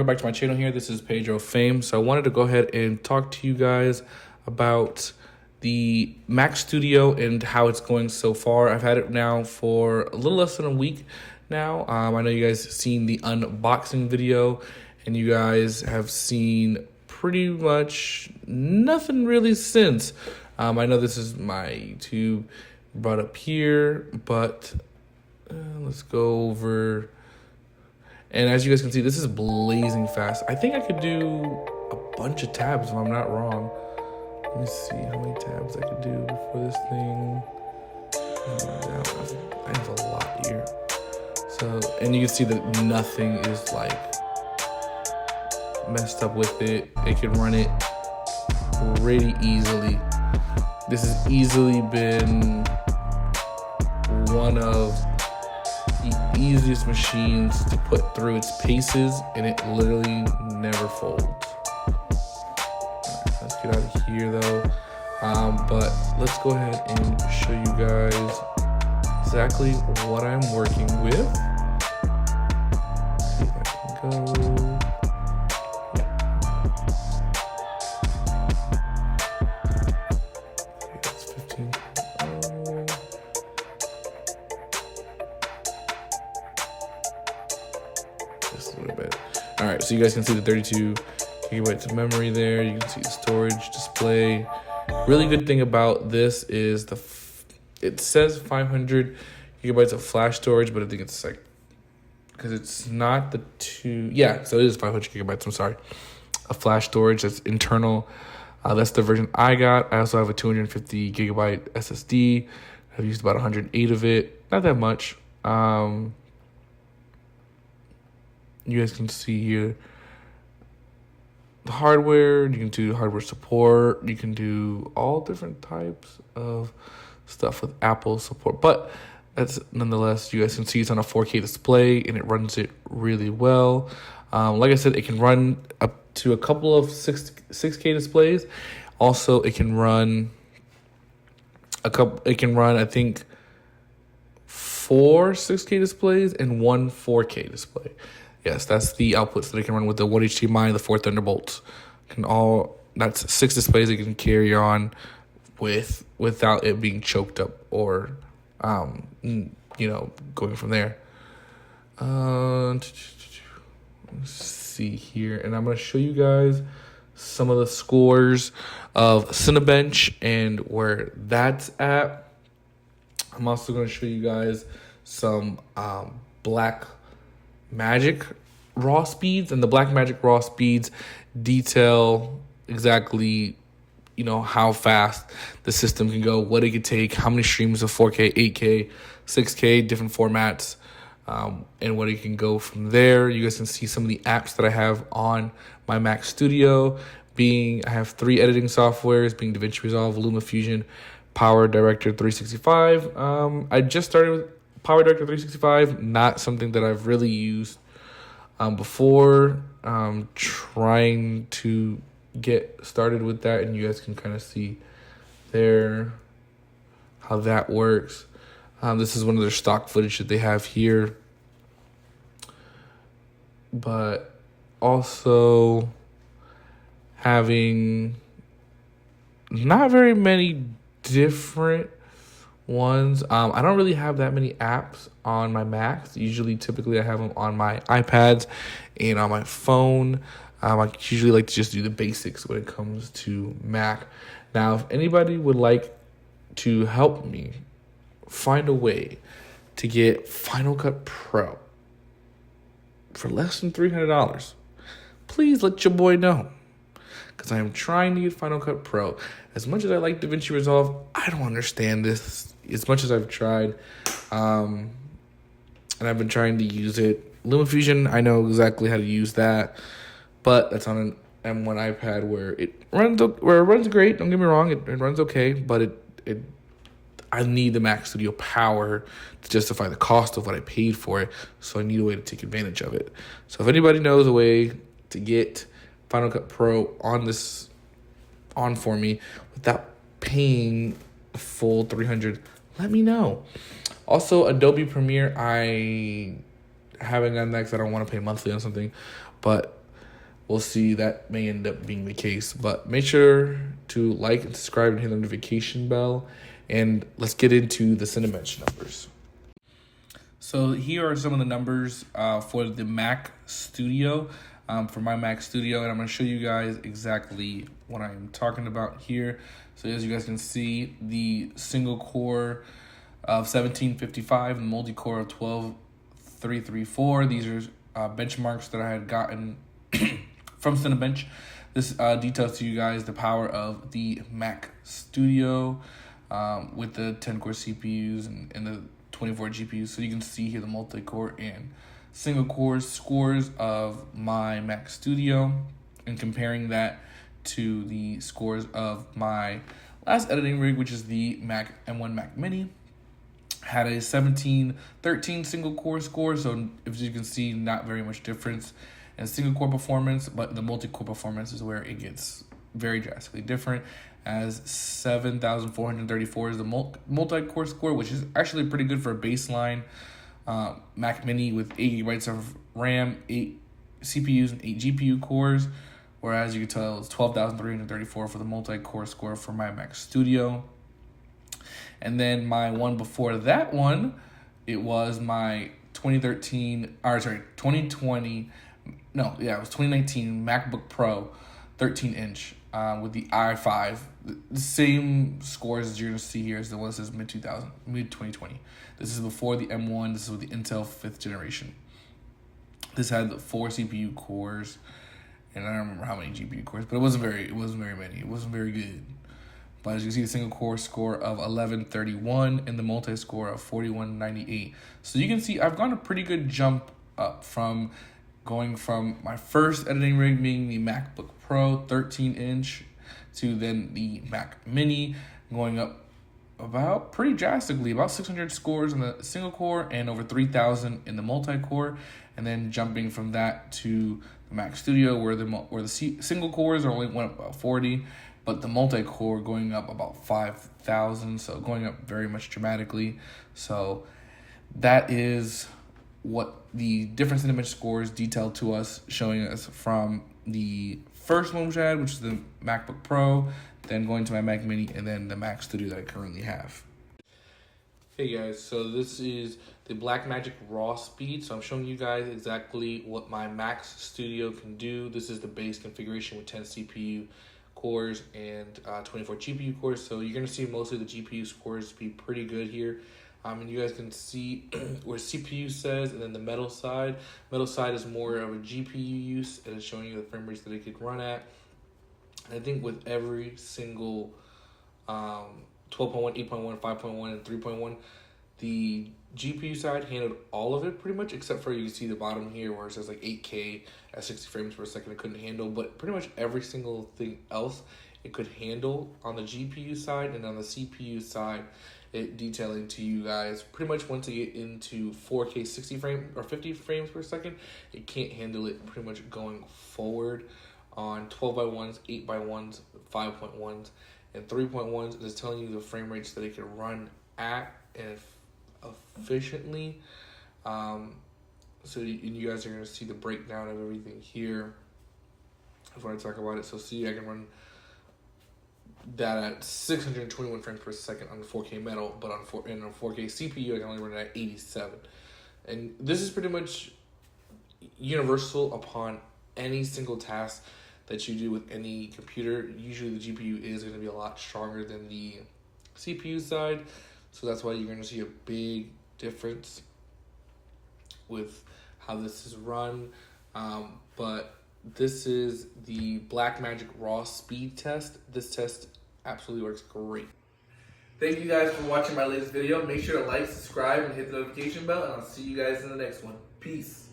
welcome back to my channel here. This is Pedro Fame. So I wanted to go ahead and talk to you guys about the Mac Studio and how it's going so far. I've had it now for a little less than a week now. I know you guys have seen the unboxing video and you guys have seen pretty much nothing really since. I know this is my YouTube brought up here, but let's go over. And as you guys can see, this is blazing fast. I think I could do a bunch of tabs if I'm not wrong. Let me see how many tabs I could do before this thing. I have a lot here. So, and you can see that nothing is like messed up with it. It can run it pretty easily. This has easily been one of the easiest machines to put through its paces, and it literally never folds. Right, let's get out of here though. But let's go ahead and show you guys exactly what I'm working with. See if I can go. That's 15. Just a little bit. All right, so you guys can see the 32 gigabytes of memory there. You can see the storage display. Really good thing about this is it says 500 gigabytes of flash storage, but I think it's like, because it's not the two, yeah, so it is 500 gigabytes, I'm sorry, of flash storage. That's internal. That's the version I got. I also have a 250 gigabyte SSD. I've used about 108 of it, not that much. You guys can see here the hardware. You can do hardware support. You can do all different types of stuff with Apple support. But that's nonetheless, you guys can see it's on a 4K display and it runs it really well. Like I said, it can run up to a couple of 6K displays. Also, it can run I think 4 6K displays and 1 4K display. Yes, that's the outputs that it can run with the 1 HDMI and the 4 Thunderbolts. That's 6 displays it can carry on without it being choked up or going from there. Let's see here, and I'm going to show you guys some of the scores of Cinebench and where that's at. I'm also going to show you guys some Black Magic raw speeds, and the Black Magic raw speeds detail exactly how fast the system can go, what it could take, how many streams of 4K, 8K, 6K, different formats, and what it can go from there. You guys can see some of the apps that I have on my Mac Studio. I have 3 editing softwares, being DaVinci Resolve, LumaFusion, Power Director 365. I just started with Power Director 365, not something that I've really used before. Trying to get started with that, and you guys can kind of see there how that works. This is one of their stock footage that they have here, but also having not very many different ones. I don't really have that many apps on my Macs. Typically I have them on my iPads and on my phone. I usually like to just do the basics when it comes to Mac. Now, if anybody would like to help me find a way to get Final Cut Pro for less than $300, please let your boy know. Because I am trying to get Final Cut Pro. As much as I like DaVinci Resolve, I don't understand this as much as I've tried. And I've been trying to use it. LumaFusion, I know exactly how to use that. But that's on an M1 iPad where it runs great. Don't get me wrong, it runs okay. But I need the Mac Studio power to justify the cost of what I paid for it. So I need a way to take advantage of it. So if anybody knows a way to get Final Cut Pro on for me without paying a full $300, let me know. Also, Adobe Premiere, I haven't gotten that because I don't want to pay monthly on something, but we'll see that may end up being the case. But make sure to like and subscribe and hit the notification bell. And let's get into the Cinebench numbers. So here are some of the numbers for the Mac Studio, for my Mac Studio. And I'm going to show you guys exactly what I'm talking about here. So as you guys can see, the single core of 1755 and multi-core of 12334. These are benchmarks that I had gotten from Cinebench. This details to you guys the power of the Mac Studio with the 10-core CPUs and the 24 GPUs. So you can see here the multi-core and single-core scores of my Mac Studio, and comparing that to the scores of my last editing rig, which is the M1 Mac Mini. Had a 1713 single core score, so as you can see, not very much difference in single core performance, but the multi-core performance is where it gets very drastically different, as 7434 is the multi-core score, which is actually pretty good for a baseline Mac Mini with 8 gigabytes of RAM, 8 CPUs, and 8 GPU cores, whereas you can tell it's 12,334 for the multi-core score for my Mac Studio. And then my one before that one, it was my 2019 MacBook Pro 13-inch with the i5. The same scores as you're going to see here as the one that says mid-2020. This is before the M1. This is with the Intel 5th generation. This had 4 CPU cores, and I don't remember how many GPU cores, but it wasn't very many. It wasn't very good. But as you can see, the single core score of 1131 and the multi-score of 4198. So you can see I've gone a pretty good jump up from going from my first editing rig being the MacBook Pro 13-inch to then the Mac Mini, going up about pretty drastically, about 600 scores in the single core and over 3,000 in the multi-core, and then jumping from that to the Mac Studio where the single cores are only went up about 40. But the multi-core going up about 5,000, so going up very much dramatically. So that is what the different Cinebench scores detailed to us, showing us from the first one which I had, which is the MacBook Pro, then going to my Mac Mini, and then the Mac Studio that I currently have. Hey guys, so this is the Blackmagic Raw Speed. So I'm showing you guys exactly what my Mac Studio can do. This is the base configuration with 10 CPU cores and 24 GPU cores. So you're going to see mostly the GPU scores be pretty good here. And you guys can see where CPU says, and then the metal side. Metal side is more of a GPU use, and it's showing you the frame rates that it could run at. And I think with every single 12.1, 8.1, 5.1, and 3.1, the GPU side handled all of it pretty much, except for you can see the bottom here where it says like 8K at 60 frames per second it couldn't handle, but pretty much every single thing else it could handle on the GPU side. And on the CPU side, it detailing to you guys pretty much once you get into 4K 60 frames or 50 frames per second, it can't handle it pretty much going forward on 12x1s, 8x1s, 5.1s, and 3.1s. It's telling you the frame rates that it can run at and efficiently. So you guys are going to see the breakdown of everything here before I talk about it. So see, I can run that at 621 frames per second on the 4K metal, but on 4K CPU I can only run it at 87. And this is pretty much universal upon any single task that you do with any computer. Usually the GPU is going to be a lot stronger than the CPU side, so that's why you're going to see a big difference with how this is run. But this is the Blackmagic Raw Speed test. This test absolutely works great. Thank you guys for watching my latest video. Make sure to like, subscribe, and hit the notification bell, and I'll see you guys in the next one. Peace.